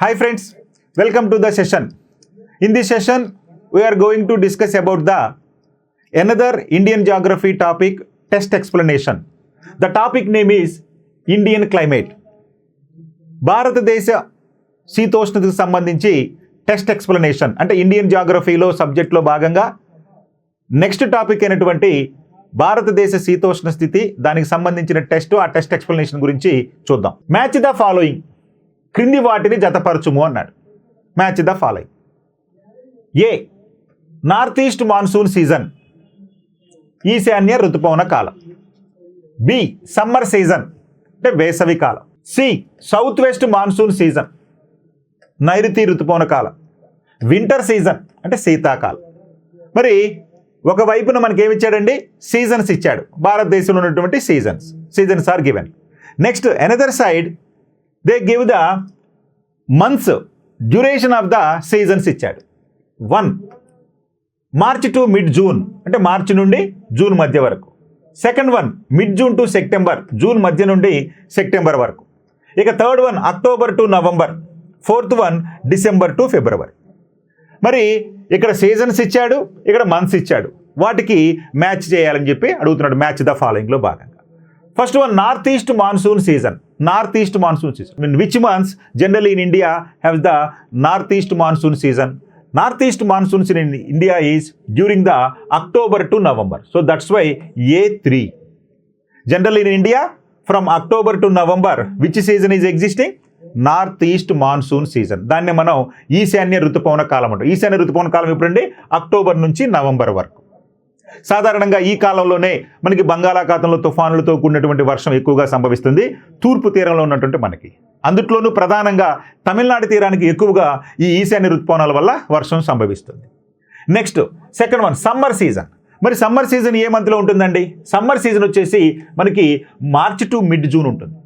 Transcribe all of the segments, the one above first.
Hi friends, welcome to the session. In this session, we are going to discuss about the another Indian geography topic, test explanation. The topic name is Indian climate. భారతదేశ శీతోష్ణతకు సంబంధించి test explanation అంటే Indian జాగ్రఫీలో సబ్జెక్ట్లో భాగంగా next topic అయినటువంటి భారతదేశ శీతోష్ణ స్థితి దానికి సంబంధించిన టెస్ట్ ఆ టెస్ట్ ఎక్స్ప్లెనేషన్ గురించి చూద్దాం. మ్యాచ్ ద ఫాలోయింగ్, క్రింది వాటిని జతపరచుము అన్నాడు. Match the following. A, north east monsoon season, ఈశాన్య ఋతుపవన కాలం. బి, సమ్మర్ సీజన్ అంటే వేసవి కాలం. C, south west monsoon season, నైరుతి ఋతుపవన కాలం. వింటర్ సీజన్ అంటే శీతాకాలం. మరి ఒకవైపున మనకి ఏమి ఇచ్చాడండి, సీజన్స్ ఇచ్చాడు. భారతదేశంలో ఉన్నటువంటి seasons are given. Next another side they give the months duration of the seasons ఇచ్చాడు. 1 మార్చ్ టు మిడ్ జూన్ అంటే మార్చి నుండి జూన్ మధ్య వరకు. Second one mid June to September, June మధ్య నుండి సెప్టెంబర్ వరకు. ఇక third one October to November. Fourth one December to February. మరి ఇక్కడ సీజన్స్ ఇచ్చాడు, ఇక్కడ మంత్స్ ఇచ్చాడు. వాటికి మ్యాచ్ చేయాలని చెప్పి అడుగుతున్నాడు మ్యాచ్ ద ఫాలోయింగ్లో భాగంగా. First one north east monsoon season. North east monsoon season mean which months generally in India have the north east monsoon season. North east monsoons in India is during the October to November. So that's why A3. Generally in India from October to November which season is existing, north east monsoon season. దాన్ని మనం ఈశాన్య ఋతుపవన కాలం అంటాం. ఈశాన్య ఋతుపవన కాలం ఎప్పుడండి, October నుంచి November వరకు. సాధారణంగా ఈ కాలంలోనే మనకి బంగాళాఖాతంలో తుఫానులతో కూడినటువంటి వర్షం ఎక్కువగా సంభవిస్తుంది తూర్పు తీరంలో ఉన్నటువంటి మనకి. అందుట్లోనూ ప్రధానంగా తమిళనాడు తీరానికి ఎక్కువగా ఈ ఈశాన్య ఋతుపవనాల వల్ల వర్షం సంభవిస్తుంది. Next second one summer season. మరి సమ్మర్ సీజన్ ఏ మంత్లో ఉంటుందండి? సమ్మర్ సీజన్ వచ్చేసి మనకి మార్చ్ టు మిడ్ జూన్ ఉంటుంది.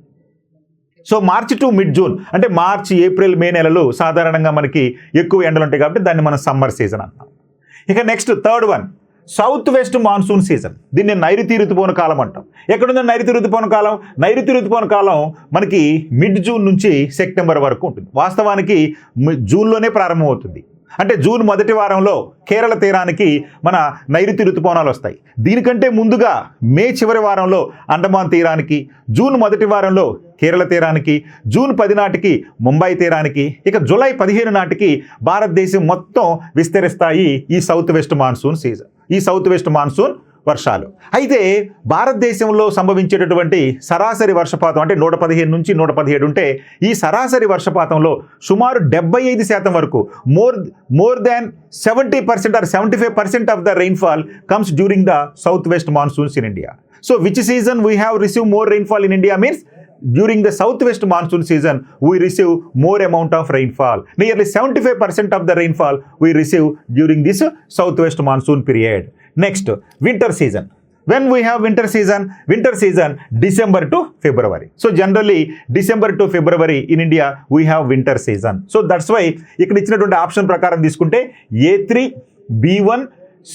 So March to mid June అంటే మార్చ్, ఏప్రిల్, మే నెలలు సాధారణంగా మనకి ఎక్కువ ఎండలు ఉంటాయి కాబట్టి దాన్ని మనం సమ్మర్ సీజన్ అంటాం. ఇక next third one south west monsoon season. దీన్ని నైరుతి ఋతుపవన కాలం అంటాం. ఎక్కడుంది నైరుతి ఋతుపవన కాలం? నైరుతి ఋతుపవన కాలం మనకి మిడ్ జూన్ నుంచి సెప్టెంబర్ వరకు ఉంటుంది. వాస్తవానికి జూన్లోనే ప్రారంభమవుతుంది. అంటే జూన్ మొదటి వారంలో కేరళ తీరానికి మన నైరుతి ఋతుపవనాలు వస్తాయి. దీనికంటే ముందుగా మే చివరి వారంలో అండమాన్ తీరానికి, జూన్ మొదటి వారంలో కేరళ తీరానికి, జూన్ 10 నాటికి ముంబై తీరానికి, ఇక జూలై 15 నాటికి భారతదేశం మొత్తం విస్తరిస్తాయి ఈ సౌత్ వెస్ట్ మాన్సూన్ సీజన్, ఈ సౌత్ వెస్ట్ మాన్సూన్ వర్షాలు. అయితే భారతదేశంలో సంభవించేటటువంటి సరాసరి వర్షపాతం అంటే 115 నుంచి 117 ఉంటే ఈ సరాసరి వర్షపాతంలో సుమారు 75% వరకు more than 70% or 75% of the rainfall comes during the south west monsoons in India. So which season we have receive more rainfall in India means during the southwest monsoon season we receive more amount of rainfall. Nearly 75% of the rainfall we receive during this southwest monsoon period. Next winter season. When we have winter season December to February. So generally December to February in India we have winter season. So that's why ఇక్కడ ఇచ్చినటువంటి option ప్రకారం తీసుకుంటే A3 B1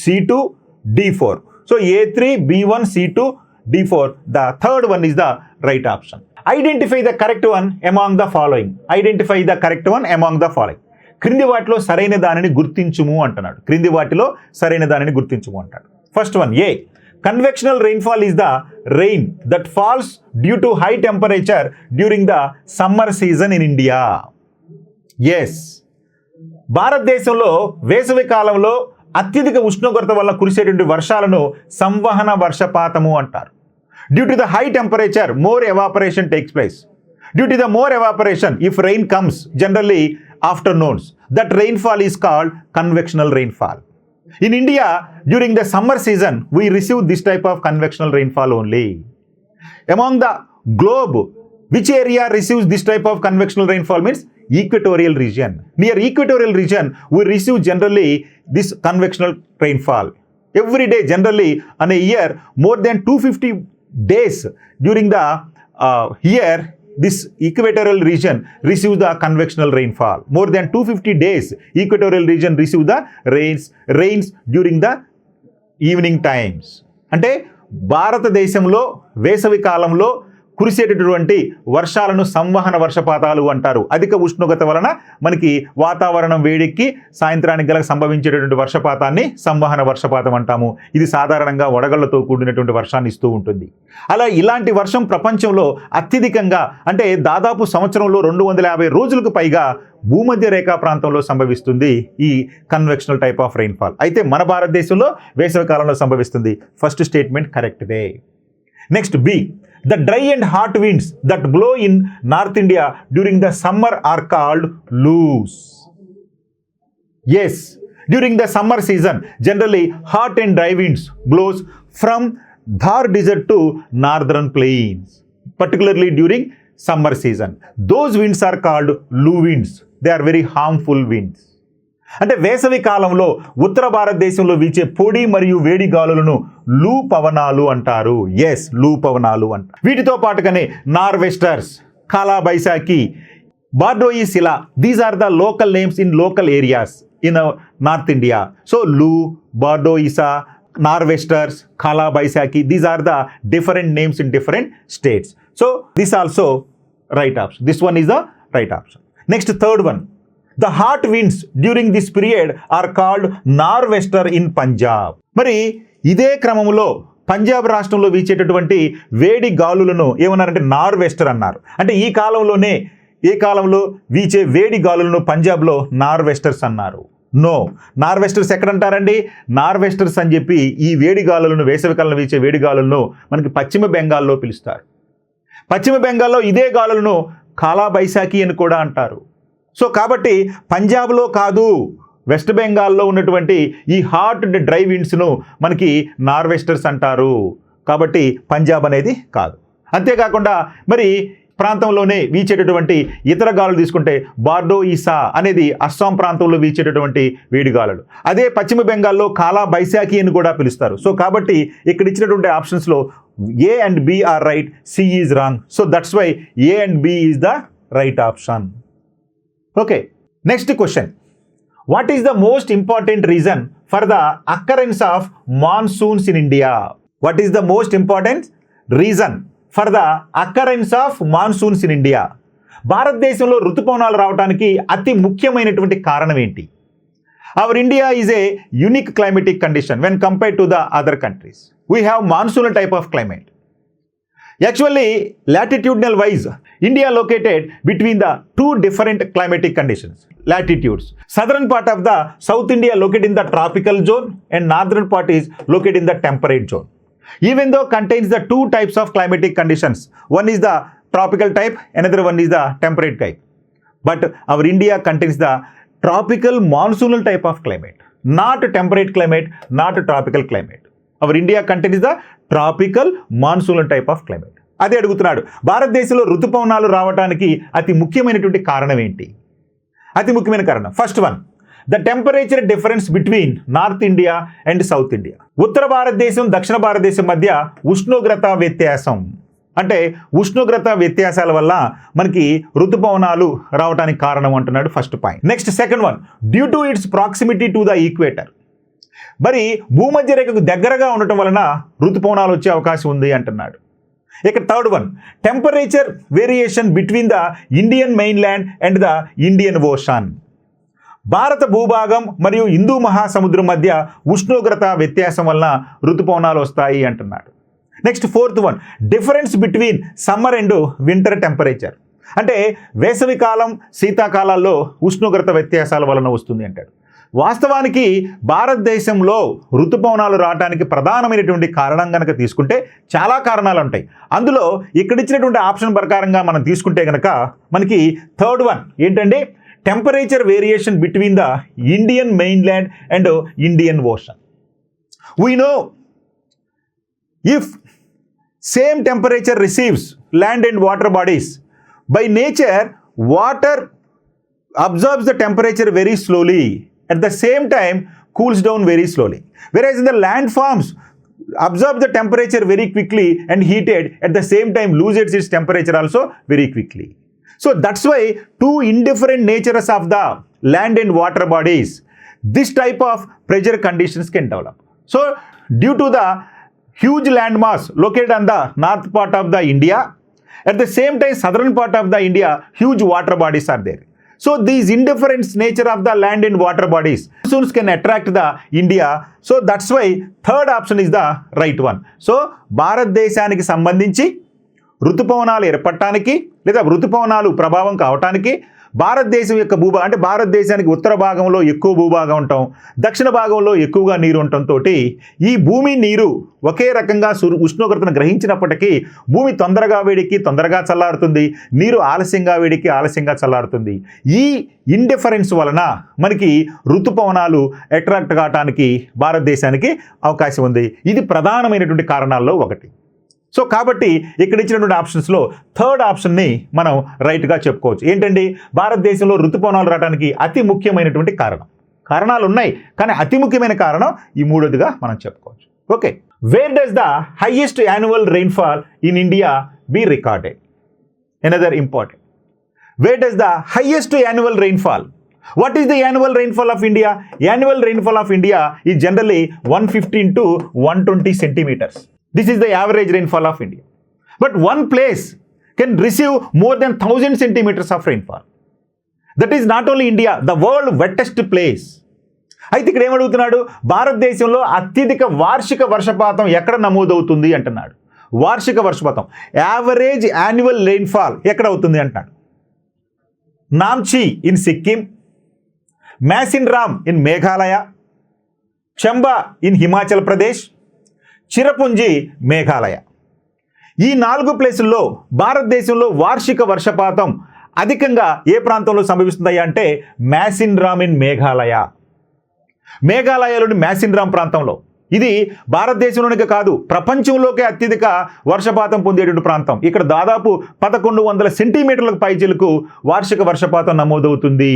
C2 D4. So A3 B1 C2 D4. The third one is the right option. Identify the correct one among the following. Identify the correct one among the following. క్రింది వాటిలో సరైన దానిని గుర్తించుము అంటున్నాడు. క్రింది వాటిలో సరైన దానిని గుర్తించుము అంటాడు. First one A, convectional rainfall is the rain that falls due to high temperature during the summer season in India. Yes, భారతదేశంలో వేసవి కాలంలో అత్యధిక ఉష్ణోగ్రత వల్ల కురిసేటువంటి వర్షాలను సంవహన వర్షపాతము అంటారు. Due to the high temperature, more evaporation takes place. Due to the more evaporation, if rain comes generally afternoons, that rainfall is called convectional rainfall. In India, during the summer season, we receive this type of convectional rainfall only. Among the globe, which area receives this type of convectional rainfall means equatorial region. Near equatorial region, we receive generally this convectional rainfall. Every day, generally, on a year, more than 250 days during the year, this equatorial region receives the convectional rainfall. More than 250 days, equatorial region receives the rains during the evening times. అంటే భారతదేశంలో వేసవి కాలంలో కురిసేటటువంటి వర్షాలను సంవహన వర్షపాతాలు అంటారు. అధిక ఉష్ణోగ్రత వలన మనకి వాతావరణం వేడెక్కి సాయంత్రానికి గల సంభవించేటటువంటి వర్షపాతాన్ని సంవహన వర్షపాతం అంటాము. ఇది సాధారణంగా వడగళ్లతో కూడినటువంటి వర్షాన్ని ఇస్తూ ఉంటుంది. అలా ఇలాంటి వర్షం ప్రపంచంలో అత్యధికంగా అంటే దాదాపు సంవత్సరంలో 250 రోజులకు పైగా భూమధ్య రేఖా ప్రాంతంలో సంభవిస్తుంది ఈ కన్వెక్షనల్ టైప్ ఆఫ్ రెయిన్ఫాల్. అయితే మన భారతదేశంలో వేసవి కాలంలో సంభవిస్తుంది. ఫస్ట్ స్టేట్మెంట్ కరెక్ట్దే. Next B, the dry and hot winds that blow in North India during the summer are called loos. Yes, during the summer season, generally hot and dry winds blows from Thar desert to northern plains, particularly during summer season. Those winds are called loo winds. They are very harmful winds. అంటే వేసవి కాలంలో ఉత్తర భారతదేశంలో వీచే పొడి మరియు వేడి గాలులను లూ పవనాలు అంటారు. ఎస్, లూ పవనాలు అంటారు. వీటితో పాటుగానే nor'westers, Kala Baisakhi, Bordoisila, these are the local names in local areas in North India. So loo, Bordoisila, nor'westers, Kala Baisakhi, these are the different names in different states. So this also right option. This one is the right option. Next third one, the hot winds during this period are called nor'wester in Punjab. మరి ఇదే క్రమంలో పంజాబ్ రాష్ట్రంలో వీచేటటువంటి వేడి గాలులను ఏమన్నారంటే నార్వెస్టర్ అన్నారు. అంటే ఈ కాలంలో వీచే వేడి గాలులను పంజాబ్లో నార్వెస్టర్స్ అన్నారు. No, nor'westers ఎక్కడంటారండి? నార్వెస్టర్స్ అని చెప్పి ఈ వేడి గాలులను, వేసవికాలంలో వీచే వేడి గాలులను మనకి పశ్చిమ బెంగాల్లో పిలుస్తారు. పశ్చిమ బెంగాల్లో ఇదే గాలులను కాలా బైసాఖి అని కూడా అంటారు. సో కాబట్టి పంజాబ్లో కాదు, వెస్ట్ బెంగాల్లో ఉన్నటువంటి ఈ హాట్ అండ్ డ్రై విండ్స్ను మనకి నార్వెస్టర్స్ అంటారు. కాబట్టి పంజాబ్ అనేది కాదు. అంతేకాకుండా మరి ప్రాంతంలోనే వీచేటటువంటి ఇతర గాలులు తీసుకుంటే బార్డోయిసా అనేది అస్సాం ప్రాంతంలో వీచేటటువంటి వేడి గాలులు. అదే పశ్చిమ బెంగాల్లో కాలా బైసాఖి అని కూడా పిలుస్తారు. సో కాబట్టి ఇక్కడ ఇచ్చినటువంటి ఆప్షన్స్లో A and B are right, C is wrong. So that's why A and B is the right option. Okay, next question. What is the most important reason for the occurrence of monsoons in India? What is the most important reason for the occurrence of monsoons in India? భారతదేశంలో ఋతుపవనాలు రావడానికి అతి ముఖ్యమైనటువంటి కారణం ఏంటి? Our India is a unique climatic condition when compared to the other countries. We have monsoonal type of climate. Actually, latitudinal wise, India located between the two different climatic conditions. Latitudes. Southern part of the South India located in the tropical zone and northern part is located in the temperate zone. Even though contains the two types of climatic conditions. One is the tropical type, another one is the temperate type. But our India contains the tropical monsoonal type of climate. Not temperate climate, not tropical climate. Our India contains the tropical monsoon type of climate. అదే అడుగుతున్నాడు, భారతదేశంలో ఋతుపవనాలు రావడానికి అతి ముఖ్యమైనటువంటి కారణం ఏంటి? అతి ముఖ్యమైన కారణం first one, the temperature difference between North India and South India. ఉత్తర భారతదేశం, దక్షిణ భారతదేశం మధ్య ఉష్ణోగ్రత వ్యత్యాసం. అంటే ఉష్ణోగ్రత వ్యత్యాసాల వల్ల మనకి ఋతుపవనాలు రావడానికి కారణం అంటున్నాడు first point. Next second one, due to it's proximity to the equator. మరి భూమధ్య రేఖకు దగ్గరగా ఉండటం వలన ఋతుపవనాలు వచ్చే అవకాశం ఉంది అంటున్నాడు. ఇక third one, temperature variation between the Indian mainland and the Indian ocean. భారత భూభాగం మరియు హిందూ మహాసముద్రం మధ్య ఉష్ణోగ్రత వ్యత్యాసం వలన ఋతుపవనాలు వస్తాయి అంటున్నాడు. Next fourth one, difference between summer and winter temperature. అంటే వేసవి కాలం, శీతాకాలాల్లో ఉష్ణోగ్రత వ్యత్యాసాల వలన వస్తుంది అంటాడు. వాస్తవానికి భారతదేశంలో ఋతుపవనాలు రావడానికి ప్రధానమైనటువంటి కారణం కనుక తీసుకుంటే చాలా కారణాలు ఉంటాయి. అందులో ఇక్కడ ఇచ్చినటువంటి ఆప్షన్ ప్రకారంగా మనం తీసుకుంటే కనుక మనకి థర్డ్ వన్ ఏంటంటే temperature variation between the Indian mainland and Indian ocean. We know if same temperature receives land and water bodies, by nature water absorbs the temperature very slowly, at the same time cools down very slowly, whereas in the landforms absorb the temperature very quickly and heated, at the same time loses its temperature also very quickly. So that's why two indifferent natures of the land and water bodies, this type of pressure conditions can develop. So due to the huge landmass located on the north part of the India At the same time, southern part of the India, huge water bodies are there. So these indifferent nature of the land and water bodies, monsoons can attract the India. So that's why third option is the right one. So భారతదేశానికి సంబంధించి ఋతుపవనాలు ఏర్పడటానికి లేదా ఋతుపవనాలు ప్రభావం కావటానికి భారతదేశం యొక్క అంటే భారతదేశానికి ఉత్తర భాగంలో ఎక్కువ భూభాగం ఉండటం, దక్షిణ భాగంలో ఎక్కువగా నీరు ఉండటంతో ఈ భూమి నీరు ఒకే రకంగా ఉష్ణోగ్రతను గ్రహించినప్పటికీ భూమి తొందరగా వేడికి తొందరగా చల్లారుతుంది, నీరు ఆలస్యంగా వేడికి ఆలస్యంగా చల్లారుతుంది. ఈ ఇండిఫరెన్స్ వలన మనకి ఋతుపవనాలు అట్రాక్ట్ కావడానికి భారతదేశానికి అవకాశం ఉంది. ఇది ప్రధానమైనటువంటి కారణాల్లో ఒకటి. సో కాబట్టి ఇక్కడ ఇచ్చినటువంటి ఆప్షన్స్లో థర్డ్ ఆప్షన్ని మనం రైట్గా చెప్పుకోవచ్చు. ఏంటండి, భారతదేశంలో ఋతుపవనాలు రావడానికి అతి ముఖ్యమైనటువంటి కారణాలు ఉన్నాయి, కానీ అతి ముఖ్యమైన కారణం ఈ మూడోదిగా మనం చెప్పుకోవచ్చు. Okay, where does the highest annual rainfall in India be recorded? Another important. Where does the highest annual rainfall? What is the annual rainfall of India? Annual rainfall of India is generally 115 to 120 centimeters. This is the average rainfall of India. But one place can receive more than 1000 centimeters of rainfall. That is not only India, the world wettest place. అయితే ఇక్కడ ఏమడుగుతున్నాడు, భారతదేశంలో అత్యధిక వార్షిక వర్షపాతం ఎక్కడ నమోదవుతుంది అంటున్నాడు. వార్షిక వర్షపాతం, యావరేజ్ యాన్యువల్ రెయిన్ఫాల్ ఎక్కడ అవుతుంది అంటున్నాడు. Namchi in Sikkim, Mawsynram in Meghalaya, Chamba in Himachal Pradesh, Cherrapunji Meghalaya. ఈ 4 ప్లేసుల్లో భారతదేశంలో వార్షిక వర్షపాతం అధికంగా ఏ ప్రాంతంలో సంభవిస్తుంది అంటే మ్యాసిన్రామ్ ఇన్ మేఘాలయ. మేఘాలయలోని మ్యాసిన్రామ్ ప్రాంతంలో. ఇది భారతదేశంలోనే కాదు, ప్రపంచంలోకే అత్యధిక వర్షపాతం పొందేటువంటి ప్రాంతం. ఇక్కడ దాదాపు 1100 సెంటీమీటర్లకు పైచిలకు వార్షిక వర్షపాతం నమోదవుతుంది.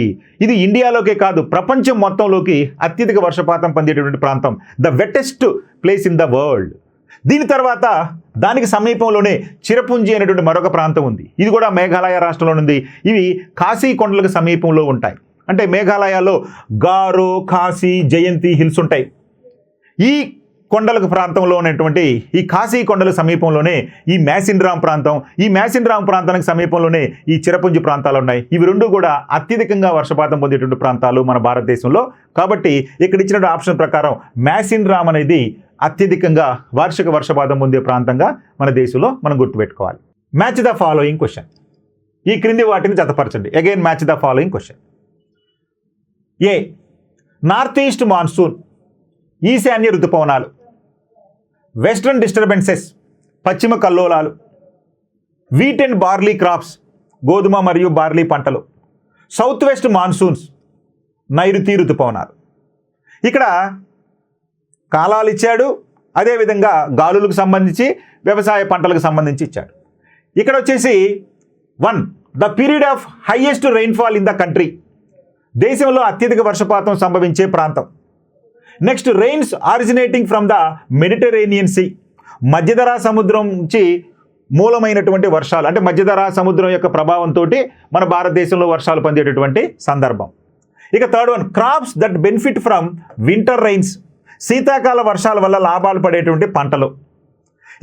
ఇది ఇండియాలోకే కాదు, ప్రపంచం మొత్తంలోకి అత్యధిక వర్షపాతం పొందేటువంటి ప్రాంతం, the wettest place in the world. దీని తర్వాత దానికి సమీపంలోనే చిరపుంజి అనేటువంటి మరొక ప్రాంతం ఉంది. ఇది కూడా మేఘాలయ రాష్ట్రంలో ఉంది. ఇవి ఖాసీ కొండలకు సమీపంలో ఉంటాయి. అంటే మేఘాలయలో గారో, ఖాసీ, జయంతి హిల్స్ ఉంటాయి. ఈ కొండలకు ప్రాంతంలో ఉన్నటువంటి ఈ ఖాసీ కొండల సమీపంలోనే ఈ మ్యాసిన్రామ్ ప్రాంతం, ఈ మ్యాసిన్రామ్ ప్రాంతానికి సమీపంలోనే ఈ చిరపుంజి ప్రాంతాలు ఉన్నాయి. ఇవి రెండు కూడా అత్యధికంగా వర్షపాతం పొందేటువంటి ప్రాంతాలు మన భారతదేశంలో. కాబట్టి ఇక్కడ ఇచ్చిన ఆప్షన్ ప్రకారం మ్యాసిన్రామ్ అనేది అత్యధికంగా వార్షిక వర్షపాతం పొందే ప్రాంతంగా మన దేశంలో మనం గుర్తుపెట్టుకోవాలి. Match the following question. ఈ క్రింది వాటిని జతపరచండి. Again match the following question. A, north east monsoon ఈశాన్య ఋతుపవనాలు, వెస్ట్రన్ డిస్టర్బెన్సెస్ పశ్చిమ కల్లోలాలు, వీట్ అండ్ బార్లీ క్రాప్స్ గోధుమ మరియు బార్లీ పంటలు, సౌత్ వెస్ట్ మాన్సూన్స్ నైరుతి ఋతుపవనాలు. ఇక్కడ కాలాలు ఇచ్చాడు, అదేవిధంగా గాలులకు సంబంధించి వ్యవసాయ పంటలకు సంబంధించి ఇచ్చాడు. ఇక్కడ వచ్చేసి 1, the period of highest rainfall in the country, దేశంలో అత్యధిక వర్షపాతం సంభవించే ప్రాంతం. Next, rains originating from the Mediterranean sea, మధ్యధరా సముద్రం నుంచి మూలమైనటువంటి వర్షాలు, అంటే మధ్యధరా సముద్రం యొక్క ప్రభావంతో మన భారతదేశంలో వర్షాలు పొందేటటువంటి సందర్భం. ఇక third one, crops that benefit from winter rains, శీతాకాల వర్షాల వల్ల లాభాలు పడేటువంటి పంటలు.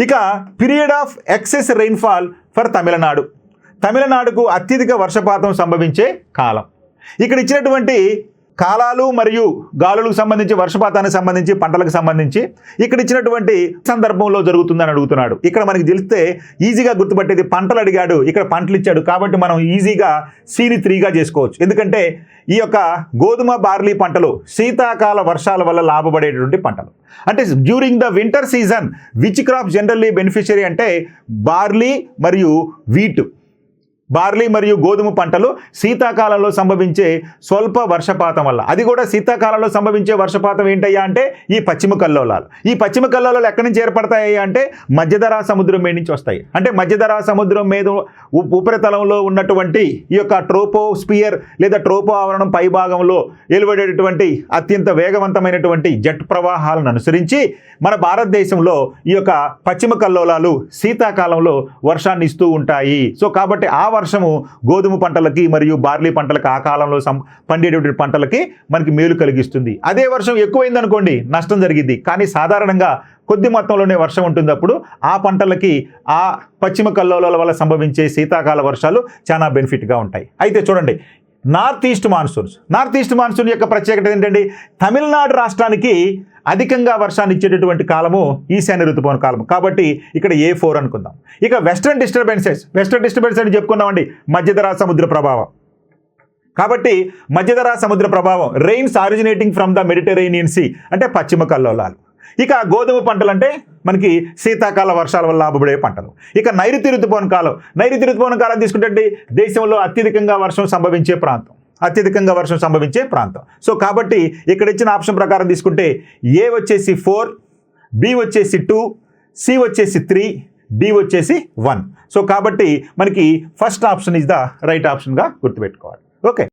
ఇక period of excess rainfall for Tamil Nadu, తమిళనాడుకు అత్యధిక వర్షపాతం సంభవించే కాలం. ఇక్కడ ఇచ్చినటువంటి కాలాలు మరియు గాలులకు సంబంధించి, వర్షపాతానికి సంబంధించి, పంటలకు సంబంధించి ఇక్కడ ఇచ్చినటువంటి సందర్భంలో జరుగుతుందని అడుగుతున్నాడు. ఇక్కడ మనకి తెలిస్తే ఈజీగా గుర్తుపట్టేది పంటలు అడిగాడు, ఇక్కడ పంటలు ఇచ్చాడు. కాబట్టి మనం ఈజీగా సిని 3గా చేసుకోవచ్చు. ఎందుకంటే ఈ యొక్క గోధుమ, బార్లీ పంటలు శీతాకాల వర్షాల వల్ల లాభపడేటువంటి పంటలు. అంటే during the winter season which crop generally beneficiary అంటే బార్లీ మరియు వీట్. బార్లీ మరియు గోధుమ పంటలు శీతాకాలంలో సంభవించే స్వల్ప వర్షపాతం వల్ల, అది కూడా శీతాకాలంలో సంభవించే వర్షపాతం ఏంటయ్యా అంటే ఈ పశ్చిమ కల్లోలాలు. ఈ పశ్చిమ కల్లోలాలు ఎక్కడి నుంచి ఏర్పడతాయి అంటే మధ్యధరా సముద్రం మీద నుంచి వస్తాయి. అంటే మధ్యధరా సముద్రం మీద ఉపరితలంలో ఉన్నటువంటి ఈ యొక్క ట్రోపోస్పియర్ లేదా ట్రోపో ఆవరణం పై భాగంలో వెలువడేటటువంటి అత్యంత వేగవంతమైనటువంటి జెట్ ప్రవాహాలను అనుసరించి మన భారతదేశంలో ఈ యొక్క పశ్చిమ కల్లోలాలు శీతాకాలంలో వర్షాన్ని ఇస్తూ ఉంటాయి. సో కాబట్టి ఆ వర్షము గోధుమ పంటలకి మరియు బార్లీ పంటలకి ఆ కాలంలో పండేటటువంటి పంటలకి మనకి మేలు కలిగిస్తుంది. అదే వర్షం ఎక్కువైంది అనుకోండి నష్టం జరిగింది. కానీ సాధారణంగా కొద్ది మొత్తంలోనే వర్షం ఉంటుంది. అప్పుడు ఆ పంటలకి ఆ పశ్చిమ కల్లోలాల వల్ల సంభవించే శీతాకాల వర్షాలు చాలా బెనిఫిట్గా ఉంటాయి. అయితే చూడండి, నార్త్ ఈస్ట్ మాన్సూన్ యొక్క ప్రత్యేకత ఏంటండి? తమిళనాడు రాష్ట్రానికి అధికంగా వర్షాన్ని ఇచ్చేటటువంటి కాలము ఈశాన్య ఋతుపవన కాలం. కాబట్టి ఇక్కడ A4 అనుకుందాం. ఇక వెస్ట్రన్ డిస్టర్బెన్స్ అని చెప్పుకున్నామండి, మధ్యధరా సముద్ర ప్రభావం. కాబట్టి మధ్యధరా సముద్ర ప్రభావం, rains originating from the Mediterranean sea అంటే పశ్చిమ కల్లోలాలు. ఇక గోధుమ పంటలు అంటే మనకి శీతాకాల వర్షాల వల్ల లాభపడే పంటలు. ఇక నైరుతి ఋతుపవన కాలం తీసుకుంటే దేశంలో అత్యధికంగా వర్షం సంభవించే ప్రాంతం. సో కాబట్టి ఇక్కడ ఇచ్చిన ఆప్షన్ ప్రకారం తీసుకుంటే A వచ్చేసి 4, B వచ్చేసి 2, C వచ్చేసి 3, D వచ్చేసి 1. సో కాబట్టి మనకి first option is the right ఆప్షన్గా గుర్తుపెట్టుకోవాలి. ఓకే.